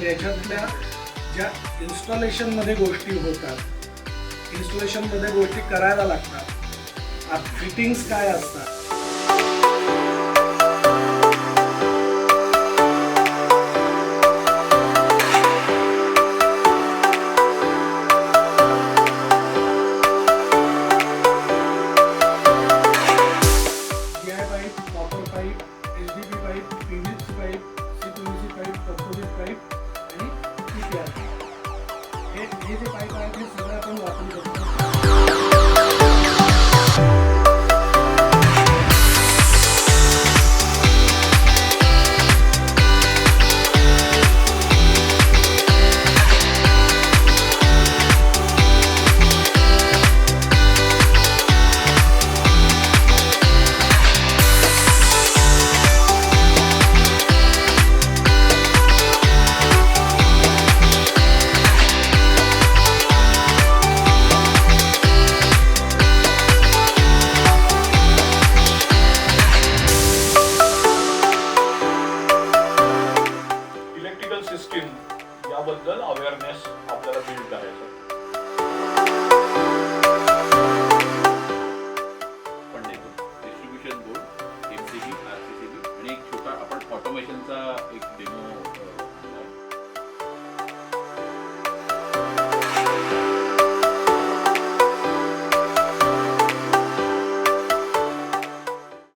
याच्यातल्या ज्या इन्स्टॉलेशनमध्ये गोष्टी होतात, इन्स्टॉलेशनमध्ये गोष्टी करायला लागतात, आत फिटिंग्स काय असतात, pipe, copper pipe, HDPE pipe, PVC pipe, CPVC pipe, composite pipe आणि PPR. हे जे पाईप आहेत हे सगळं आपण वापरू शकतो. सिस्टीम याबद्दल अवेअरनेस आपल्याला बिल्ड करायचं. पण डिस्ट्रीब्युशन बोर्ड, MCB, RCCB आणि एक छोटा आपण ऑटोमेशनचा एक डेमो